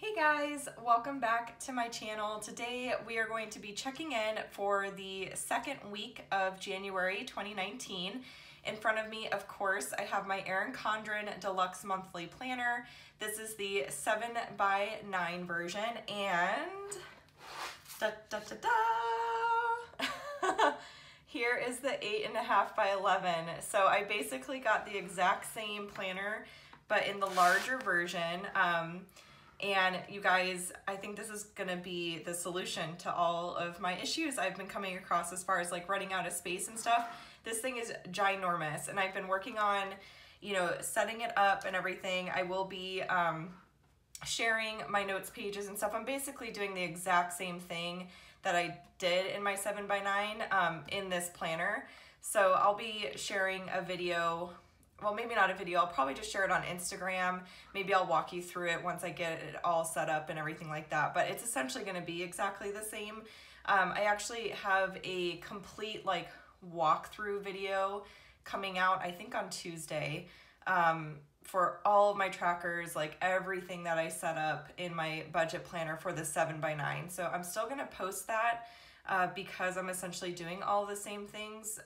Hey guys, welcome back to my channel. Today we are going to be checking in for the second week of January 2019. In front of me, of course, I have my Erin Condren Deluxe Monthly Planner. This is the 7x9 version and here is the 8.5 by 11. So I basically got the exact same planner, but in the larger version. And you guys, I think this is gonna be the solution to all of my issues I've been coming across as far as like running out of space and stuff. This thing is ginormous and I've been working on, setting it up and everything. I will be sharing my notes pages and stuff. I'm basically doing the exact same thing that I did in my 7x9 in this planner. So I'll be sharing a video. Well, maybe not a video, I'll probably just share it on Instagram. Maybe I'll walk you through it once I get it all set up and everything like that. But it's essentially gonna be exactly the same. I actually have a complete like walkthrough video coming out, I think on Tuesday, for all of my trackers, like everything that I set up in my budget planner for the 7x9. So I'm still gonna post that because I'm essentially doing all the same things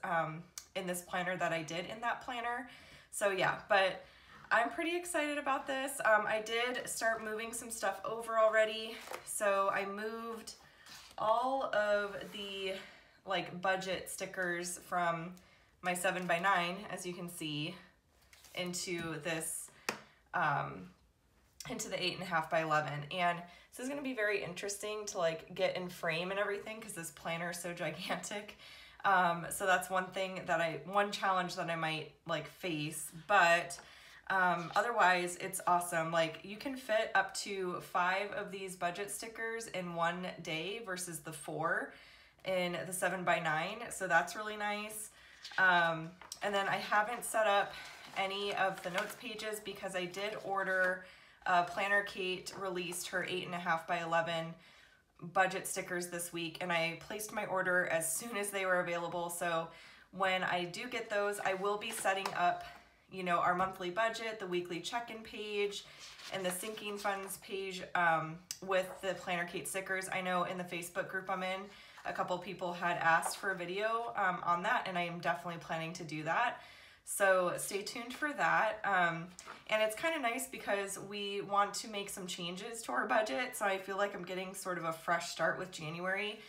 in this planner that I did in that planner. So yeah, but I'm pretty excited about this. I did start moving some stuff over already. So I moved all of the like budget stickers from my 7x9, as you can see, into this, into the 8.5 by 11. And this is gonna be very interesting to like get in frame and everything because this planner is so gigantic. So that's one challenge that I might like face, but otherwise it's awesome. Like you can fit up to 5 of these budget stickers in one day versus the 4 in the 7x9. So that's really nice. And then I haven't set up any of the notes pages because I did order, Planner Kate released her 8.5 by 11 budget stickers this week, and I placed my order as soon as they were available. So when I do get those, I will be setting up, our monthly budget, the weekly check-in page, and the sinking funds page with the Planner Kate stickers. I know in the Facebook group I'm in, a couple people had asked for a video on that, and I am definitely planning to do that. So stay tuned for that. And it's kind of nice because we want to make some changes to our budget. So I feel like I'm getting sort of a fresh start with January.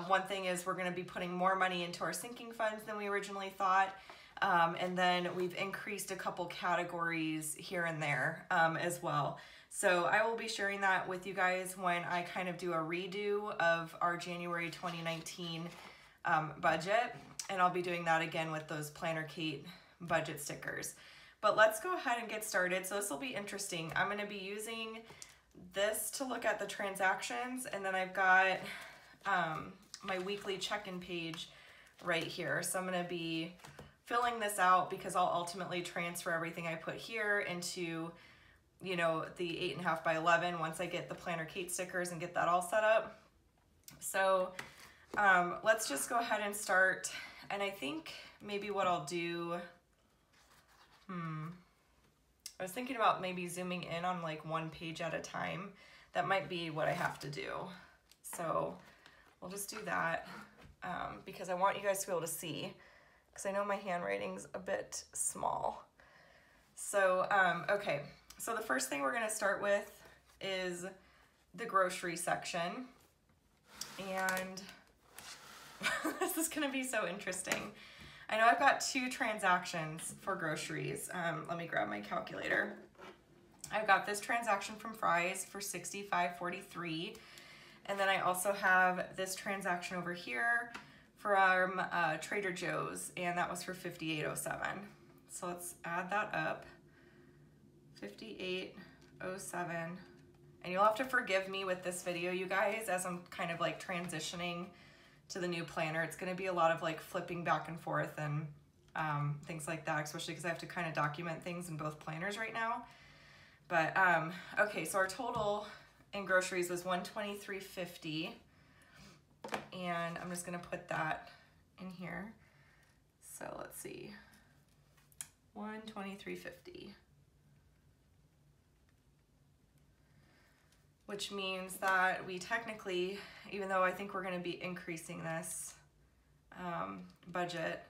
One thing is we're going to be putting more money into our sinking funds than we originally thought. And then we've increased a couple categories here and there as well. So I will be sharing that with you guys when I kind of do a redo of our January 2019 budget. And I'll be doing that again with those Planner Kate budget stickers. But let's go ahead and get started. So this will be interesting. I'm going to be using this to look at the transactions, and then I've got my weekly check-in page right here. So I'm going to be filling this out because I'll ultimately transfer everything I put here into, the 8.5 by 11 once I get the Planner Kate stickers and get that all set up. So let's just go ahead and start. And I think maybe what I'll do, I was thinking about maybe zooming in on like one page at a time. That might be what I have to do. So we'll just do that because I want you guys to be able to see, because I know my handwriting's a bit small. So, okay. So the first thing we're gonna start with is the grocery section. And this is gonna be so interesting. I know I've got 2 transactions for groceries. Let me grab my calculator. I've got this transaction from Fry's for $65.43. And then I also have this transaction over here from Trader Joe's, and that was for $58.07. So let's add that up. $58.07. And you'll have to forgive me with this video, you guys, as I'm kind of like transitioning to the new planner. It's going to be a lot of like flipping back and forth and things like that, especially because I have to kind of document things in both planners right now. But okay, so our total in groceries was $123.50, and I'm just going to put that in here. So let's see, $123.50. which means that we technically, even though I think we're going to be increasing this budget,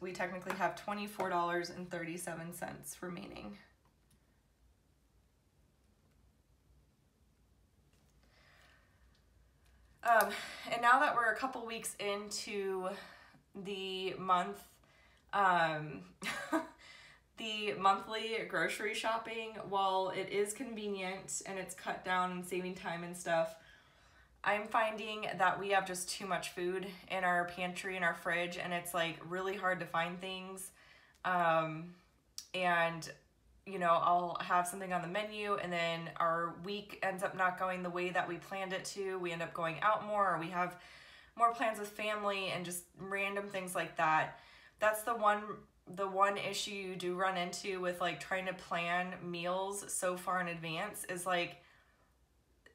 we technically have $24.37 remaining. And now that we're a couple weeks into the month, the monthly grocery shopping, while it is convenient and it's cut down and saving time and stuff, I'm finding that we have just too much food in our pantry and our fridge, and it's like really hard to find things. And you know, I'll have something on the menu and then our week ends up not going the way that we planned it to. We end up going out more, or we have more plans with family and just random things like that. That's the one issue you do run into with like trying to plan meals so far in advance is like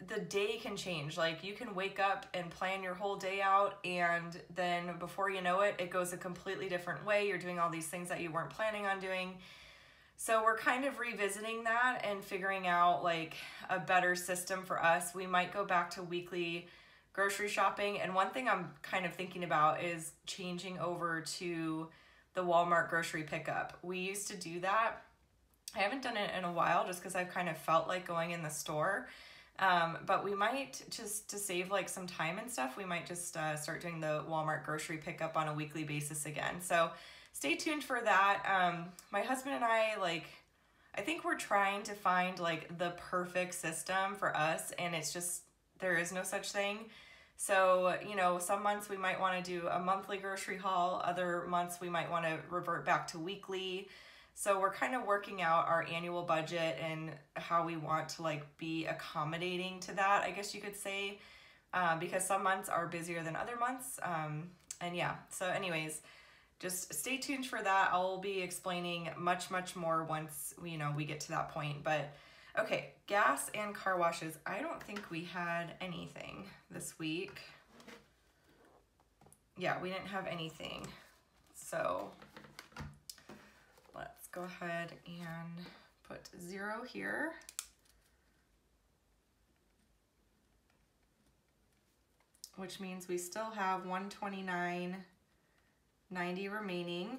the day can change. Like you can wake up and plan your whole day out, and then before you know it, it goes a completely different way. You're doing all these things that you weren't planning on doing. So we're kind of revisiting that and figuring out like a better system for us. We might go back to weekly grocery shopping. And one thing I'm kind of thinking about is changing over to the Walmart grocery pickup. We used to do that. I haven't done it in a while just because I've kind of felt like going in the store. But we might, just to save like some time and stuff, we might just start doing the Walmart grocery pickup on a weekly basis again. So stay tuned for that. My husband and I, like, I think we're trying to find like the perfect system for us, and it's just, there is no such thing. So, you know, some months we might want to do a monthly grocery haul. Other months we might want to revert back to weekly. So we're kind of working out our annual budget and how we want to like be accommodating to that, I guess you could say, because some months are busier than other months. And yeah, so anyways, just stay tuned for that. I'll be explaining much more once we get to that point. But okay, gas and car washes. I don't think we had anything this week. Yeah, we didn't have anything. So let's go ahead and put 0 here. Which means we still have $129.90 remaining.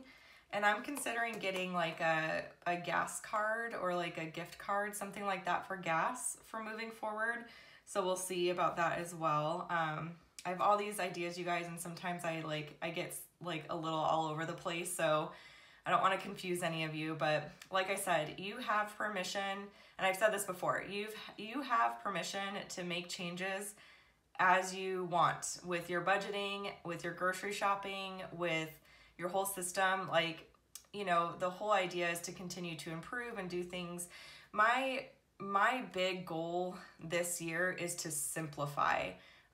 And I'm considering getting like a gas card or like a gift card, something like that for gas for moving forward. So we'll see about that as well. I have all these ideas, you guys, and sometimes I get like a little all over the place. So I don't want to confuse any of you, but like I said, you have permission, and I've said this before, you have permission to make changes as you want with your budgeting, with your grocery shopping, with your whole system. Like, you know, the whole idea is to continue to improve and do things. My big goal this year is to simplify.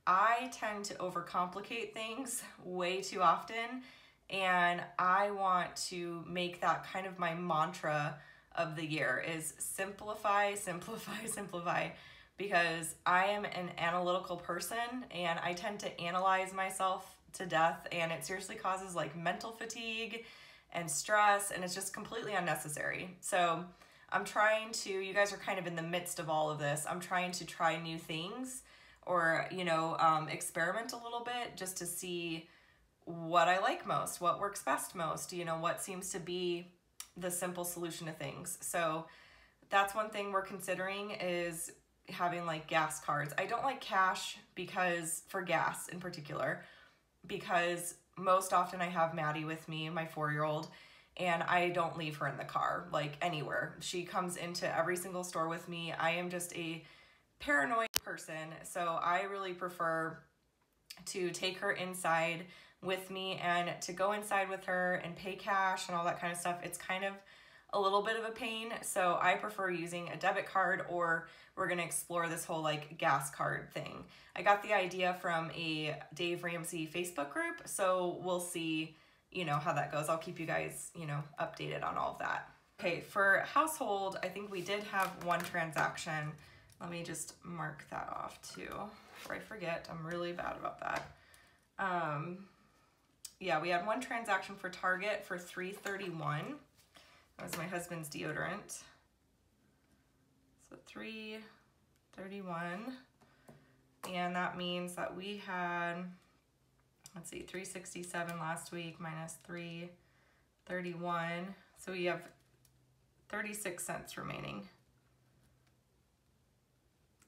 I tend to overcomplicate things way too often, and I want to make that kind of my mantra of the year is simplify, simplify, simplify. Because I am an analytical person and I tend to analyze myself to death, and it seriously causes like mental fatigue and stress, and it's just completely unnecessary. So I'm trying to, you guys are kind of in the midst of all of this. I'm trying to try new things or, you know, experiment a little bit just to see what I like most, what works best most, you know, what seems to be the simple solution to things. So that's one thing we're considering is having like gas cards. I don't like cash because, for gas in particular, because most often I have Maddie with me, my 4-year-old, and I don't leave her in the car, like anywhere. She comes into every single store with me. I am just a paranoid person, so I really prefer to take her inside with me and to go inside with her and pay cash and all that kind of stuff. It's kind of a little bit of a pain, so I prefer using a debit card, or we're gonna explore this whole like gas card thing. I got the idea from a Dave Ramsey Facebook group, so we'll see, you know, how that goes. I'll keep you guys, you know, updated on all of that. Okay, for household, I think we did have one transaction. Let me just mark that off too, before I forget. I'm really bad about that. Yeah, we had one transaction for Target for $3.31. That was my husband's deodorant. So $3.31. 31. And that means that we had, let's see, 367 last week minus 331. So we have 36 cents remaining.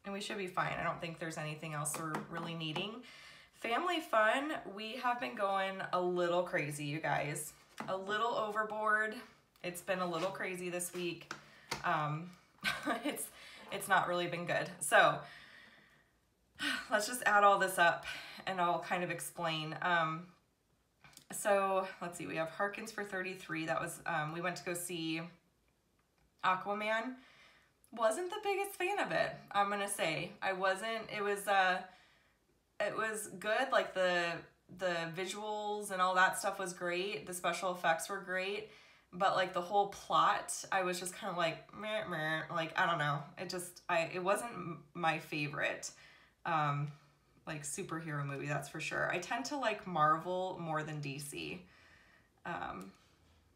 And we should be fine. I don't think there's anything else we're really needing. Family fun, we have been going a little crazy, you guys. A little overboard. It's been a little crazy this week. It's not really been good. So let's just add all this up and I'll kind of explain. So let's see, we have Harkins for 33. That was, we went to go see Aquaman. Wasn't the biggest fan of it, I'm gonna say. I wasn't. It was good. Like the visuals and all that stuff was great. The special effects were great, but like the whole plot, I was just kind of like meh, meh. Like I don't know. It wasn't my favorite like superhero movie, that's for sure. I tend to like Marvel more than DC.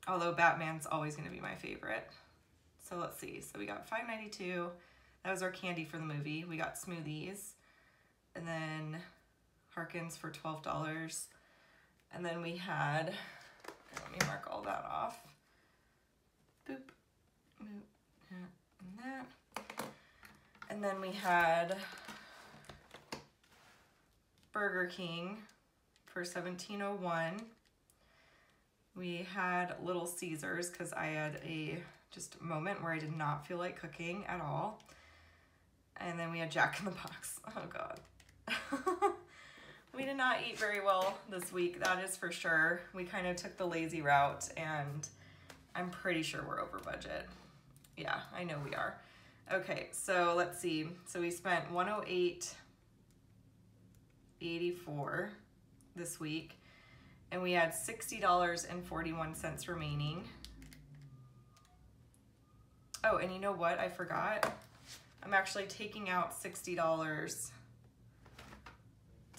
Although Batman's always gonna be my favorite. So let's see. So we got $5.92. That was our candy for the movie. We got smoothies. And then Harkins for $12. And then we had, let me mark all that off. Boop. And that. And then we had Burger King for $17.01. We had Little Caesars because I had just a moment where I did not feel like cooking at all. And then we had Jack in the Box. Oh God. We did not eat very well this week, that is for sure. We kind of took the lazy route and I'm pretty sure we're over budget. Yeah, I know we are. Okay, so let's see. So we spent $108.84 this week and we had $60.41 remaining. Oh, and you know what? I forgot. I'm actually taking out $60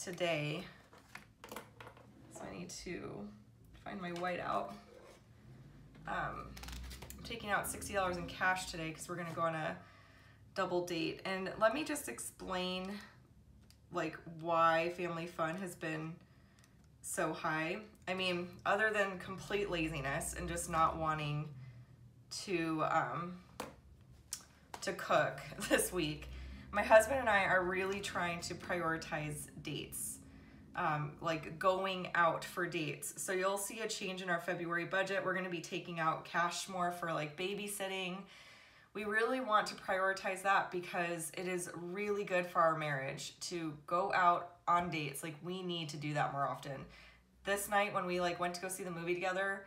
today. So I need to find my whiteout. I'm taking out $60 in cash today because we're gonna go on a double date. And let me just explain like why family fun has been so high. I mean, other than complete laziness and just not wanting to cook this week, my husband and I are really trying to prioritize dates, like going out for dates. So you'll see a change in our February budget. We're going to be taking out cash more for like babysitting. We really want to prioritize that because it is really good for our marriage to go out on dates. Like we need to do that more often. This night when we like went to go see the movie together,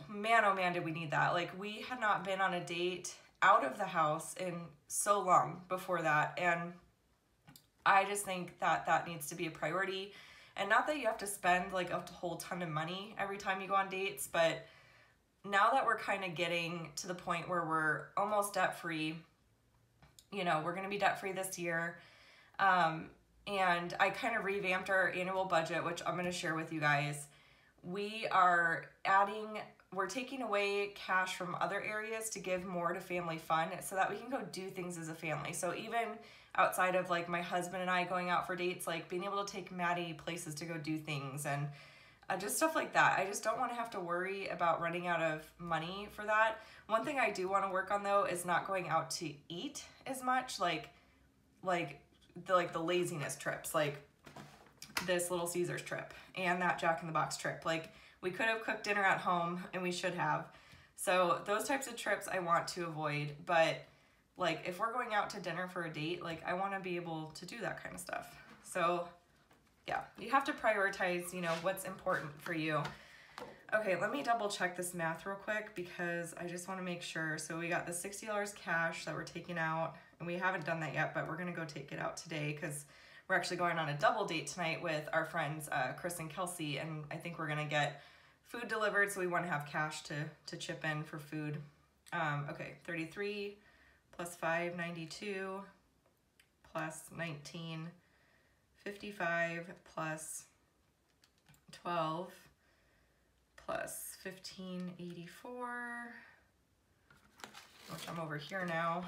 man, oh man, did we need that. Like we had not been on a date out of the house in so long before that. And I just think that that needs to be a priority. And not that you have to spend like a whole ton of money every time you go on dates, but now that we're kind of getting to the point where we're almost debt-free, you know, we're going to be debt-free this year. And I kind of revamped our annual budget, which I'm going to share with you guys. We're taking away cash from other areas to give more to family fun so that we can go do things as a family. So even outside of like my husband and I going out for dates, like being able to take Maddie places to go do things and just stuff like that. I just don't want to have to worry about running out of money for that. One thing I do want to work on though is not going out to eat as much, like the laziness trips, like this Little Caesars trip and that Jack in the Box trip. Like we could have cooked dinner at home and we should have. So those types of trips I want to avoid. But like if we're going out to dinner for a date, like I want to be able to do that kind of stuff. So yeah, you have to prioritize, you know, what's important for you. Okay, let me double check this math real quick because I just want to make sure. So we got the $60 cash that we're taking out and we haven't done that yet, but we're going to go take it out today because we're actually going on a double date tonight with our friends, Chris and Kelsey, and I think we're going to get food delivered, so we want to have cash to chip in for food. Okay, 33 plus 592 plus 1955 plus 12 plus 1584, which I'm over here now.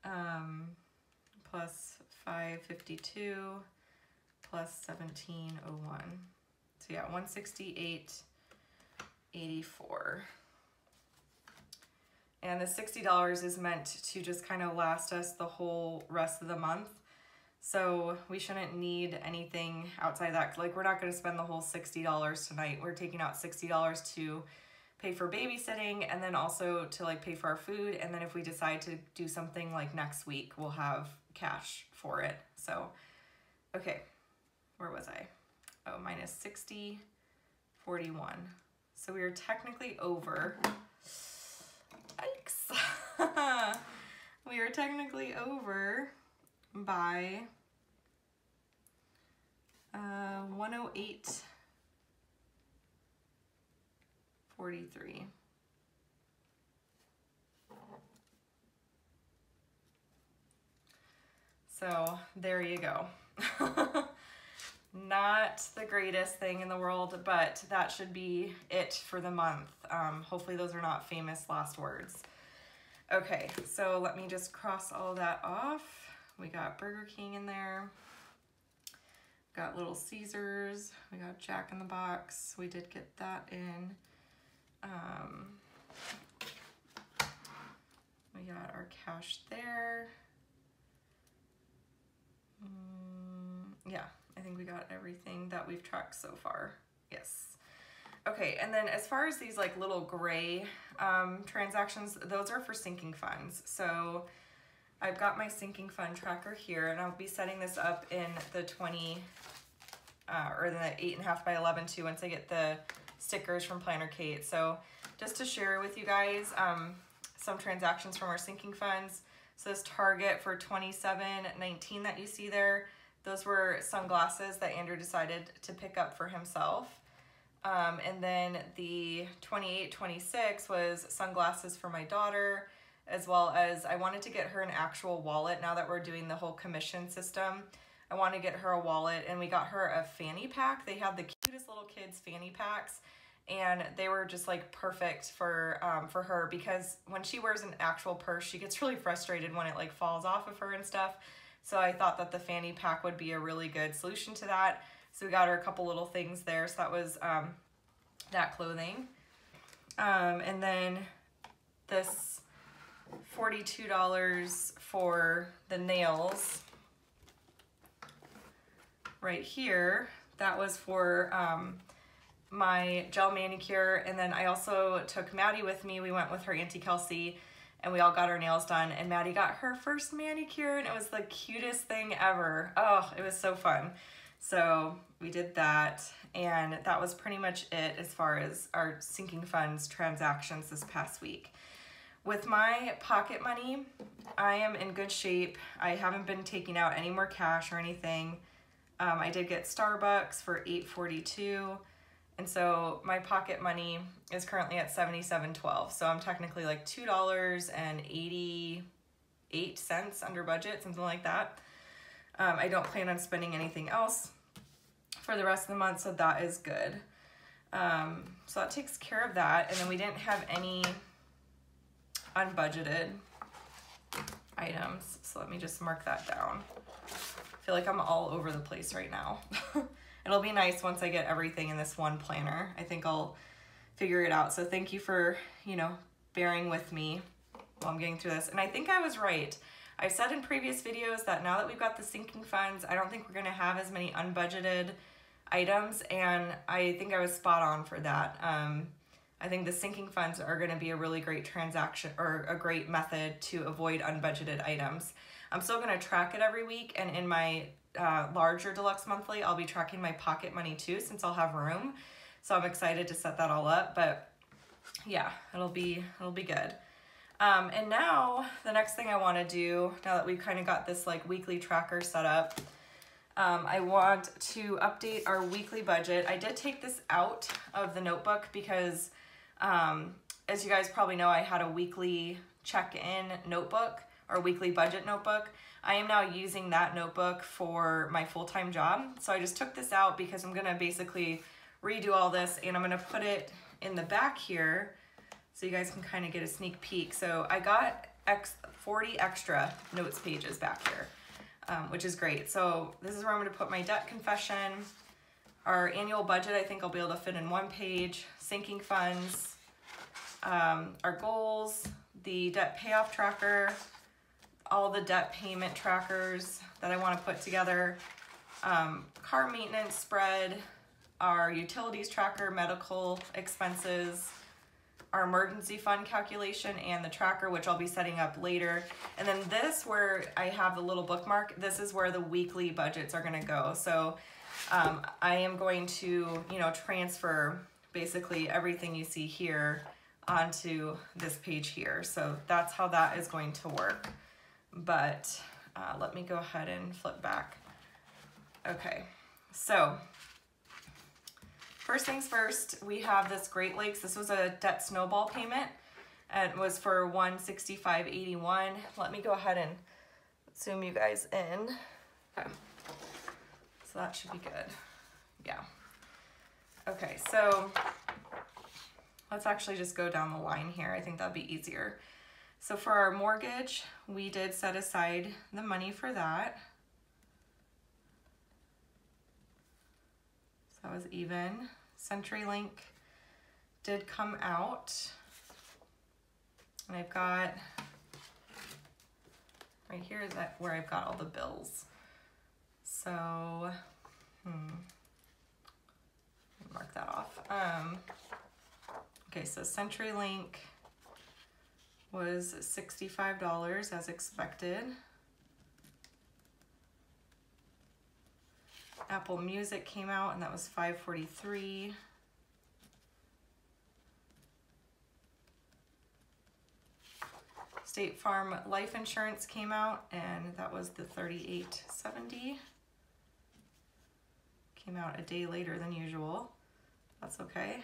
plus 552 plus 1701. So yeah, 168.84. And the $60 is meant to just kind of last us the whole rest of the month. So we shouldn't need anything outside that. Like, we're not going to spend the whole $60 tonight. We're taking out $60 to pay for babysitting, and then also to like pay for our food. And then if we decide to do something like next week, we'll have cash for it. So, okay, where was I? Oh, minus 60.41. So we are technically over. Yikes. We are technically over by 108.43. So there you go. Not the greatest thing in the world, but that should be it for the month. Hopefully those are not famous last words. Okay, so let me just cross all that off. We got Burger King in there. Got Little Caesars. We got Jack in the Box. We did get that in. We got our cash there. Yeah, I think we got everything that we've tracked so far. Yes. Okay, and then as far as these like little gray transactions, those are for sinking funds. So I've got my sinking fund tracker here, and I'll be setting this up in the 20 or the 8.5 by 11 too once I get the stickers from Planner Kate. So just to share with you guys some transactions from our sinking funds. So this Target for $27.19 that you see there, those were sunglasses that Andrew decided to pick up for himself. And then the $28.26 was sunglasses for my daughter, as well as I wanted to get her an actual wallet now that we're doing the whole commission system. I want to get her a wallet, and we got her a fanny pack. They have the cutest little kids fanny packs, and they were just like perfect for her, because when she wears an actual purse, she gets really frustrated when it like falls off of her and stuff. So I thought that the fanny pack would be a really good solution to that. So we got her a couple little things there. So that was that clothing. And then this $42 for the nails right here. That was for my gel manicure. And then I also took Maddie with me. We went with her Auntie Kelsey, and we all got our nails done, and Maddie got her first manicure, and it was the cutest thing ever. Oh, it was so fun. So we did that, and that was pretty much it as far as our sinking funds transactions this past week. With my pocket money, I am in good shape. I haven't been taking out any more cash or anything. I did get Starbucks for $8.42. And so my pocket money is currently at $77.12. So I'm technically like $2.88 under budget, something like that. I don't plan on spending anything else for the rest of the month, so that is good. So that takes care of that. And then we didn't have any unbudgeted items. So let me just mark that down. I feel like I'm all over the place right now. It'll be nice once I get everything in this one planner. I think I'll figure it out. So thank you for, you know, bearing with me while I'm getting through this. And I think I was right. I've said in previous videos that now that we've got the sinking funds, I don't think we're gonna have as many unbudgeted items, and I think I was spot on for that. I think the sinking funds are gonna be a really great transaction, or a great method to avoid unbudgeted items. I'm still gonna track it every week, and in my larger deluxe monthly, I'll be tracking my pocket money too, since I'll have room. So I'm excited to set that all up, but yeah, it'll be good. And now the next thing I want to do, now that we've kind of got this like weekly tracker set up, I want to update our weekly budget. I did take this out of the notebook because as you guys probably know, I had a weekly check-in notebook, or weekly budget notebook. I am now using that notebook for my full-time job. So I just took this out because I'm gonna basically redo all this, and I'm gonna put it in the back here so you guys can kind of get a sneak peek. So I 40 extra notes pages back here, which is great. So this is where I'm going to put my debt confession, our annual budget. I think I'll be able to fit in one page, sinking funds, our goals, the debt payoff tracker, all the debt payment trackers that I want to put together, car maintenance spread, our utilities tracker, medical expenses, our emergency fund calculation, and the tracker, which I'll be setting up later. And then this, where I have the little bookmark, this is where the weekly budgets are gonna go. So I am going to, you know, transfer basically everything you see here onto this page here. So that's how that is going to work. But let me go ahead and flip back. Okay, so first things first, we have this Great Lakes. This was a debt snowball payment. It was for $165.81. Let me go ahead and zoom you guys in. Okay. So that should be good. Yeah. Okay, so let's actually just go down the line here. I think that'd be easier. So for our mortgage, we did set aside the money for that. So that was even. CenturyLink did come out. And I've got, right here is that where I've got all the bills. So, mark that off. Okay, so CenturyLink was $65 as expected. Apple Music came out and that was $5.43. State Farm Life Insurance came out and that was the $38.70. Came out a day later than usual. That's okay.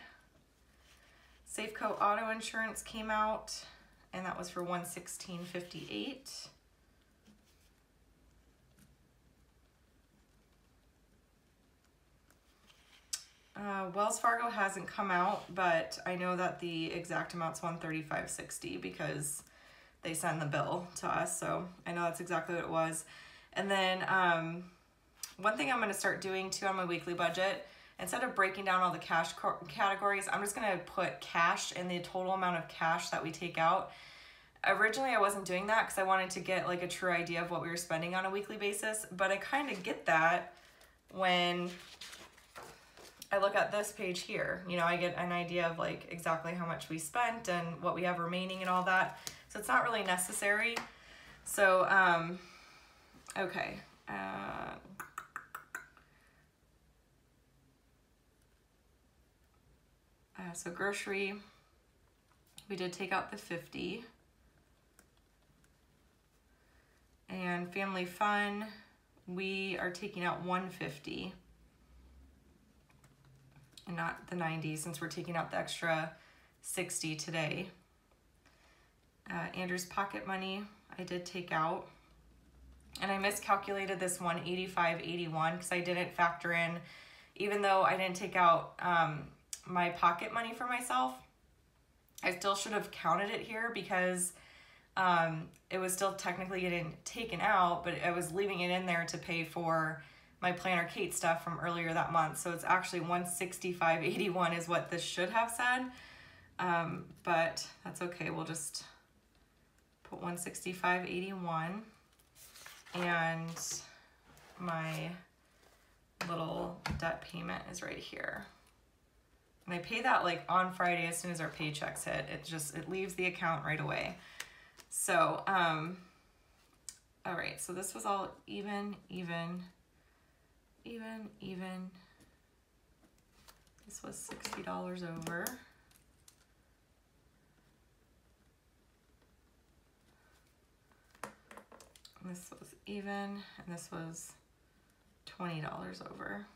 Safeco Auto Insurance came out and that was for $116.58. Wells Fargo hasn't come out, but I know that the exact amount's $135.60 because they send the bill to us, so I know that's exactly what it was. And then one thing I'm going to start doing too on my weekly budget, instead of breaking down all the cash categories, I'm just going to put cash and the total amount of cash that we take out. Originally, I wasn't doing that because I wanted to get like a true idea of what we were spending on a weekly basis, but I kind of get that when I look at this page here. You know, I get an idea of like exactly how much we spent and what we have remaining and all that. So it's not really necessary. So, okay. So grocery, we did take out the 50. And family fun, we are taking out 150. And not the 90 since we're taking out the extra 60 today. Andrew's pocket money, I did take out. And I miscalculated this 185.81 because I didn't factor in, even though I didn't take out my pocket money for myself, I still should have counted it here because it was still technically getting taken out, but I was leaving it in there to pay for my Planner Kate stuff from earlier that month. So it's actually 165.81 is what this should have said. But that's okay. We'll just put 165.81 and my little debt payment is right here. And I pay that like on Friday as soon as our paychecks hit. It leaves the account right away. So, all right, so this was all even. This was $60 over. And this was even, and this was $20 over.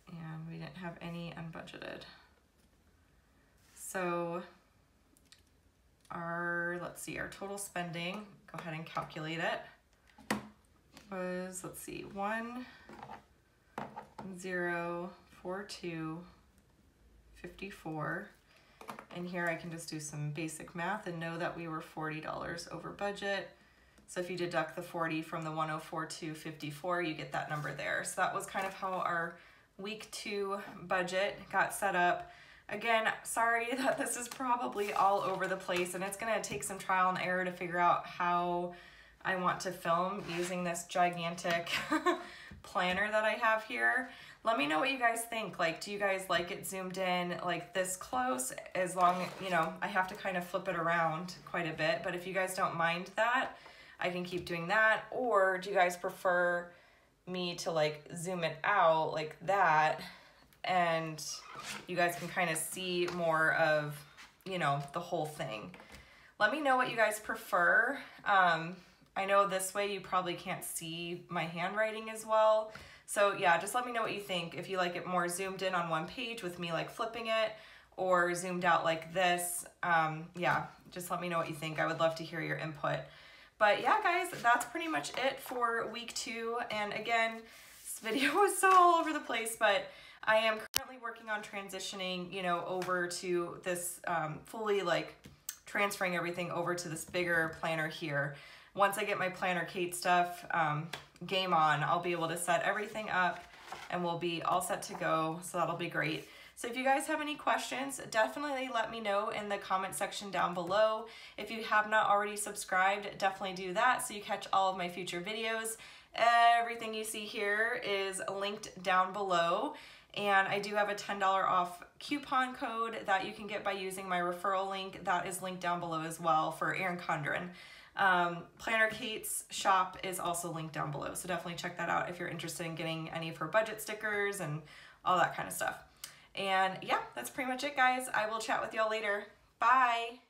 And we didn't have any unbudgeted. So let's see, our total spending, go ahead and calculate it, was, let's see, 1042.54. And here I can just do some basic math and know that we were $40 over budget. So if you deduct the 40 from the 104,254, you get that number there. So that was kind of how our week 2 budget got set up. Again, sorry that this is probably all over the place, and it's gonna take some trial and error to figure out how I want to film using this gigantic planner that I have here. Let me know what you guys think. Like, do you guys like it zoomed in like this close? As long, you know, I have to kind of flip it around quite a bit, but if you guys don't mind that, I can keep doing that. Or do you guys prefer me to like zoom it out like that, and you guys can kind of see more of, you know, the whole thing? Let me know what you guys prefer. I know this way you probably can't see my handwriting as well. So yeah, just let me know what you think. If you like it more zoomed in on one page with me like flipping it, or zoomed out like this. Yeah, just let me know what you think. I would love to hear your input. But yeah, guys, that's pretty much it for week 2. And again, this video was so all over the place, but I am currently working on transitioning, you know, over to this fully like transferring everything over to this bigger planner here. Once I get my Planner Kate stuff, game on, I'll be able to set everything up and we'll be all set to go. So that'll be great. So if you guys have any questions, definitely let me know in the comment section down below. If you have not already subscribed, definitely do that so you catch all of my future videos. Everything you see here is linked down below. And I do have a $10 off coupon code that you can get by using my referral link. That is linked down below as well for Erin Condren. Planner Kate's shop is also linked down below, so definitely check that out if you're interested in getting any of her budget stickers and all that kind of stuff. And yeah, that's pretty much it, guys. I will chat with y'all later. Bye!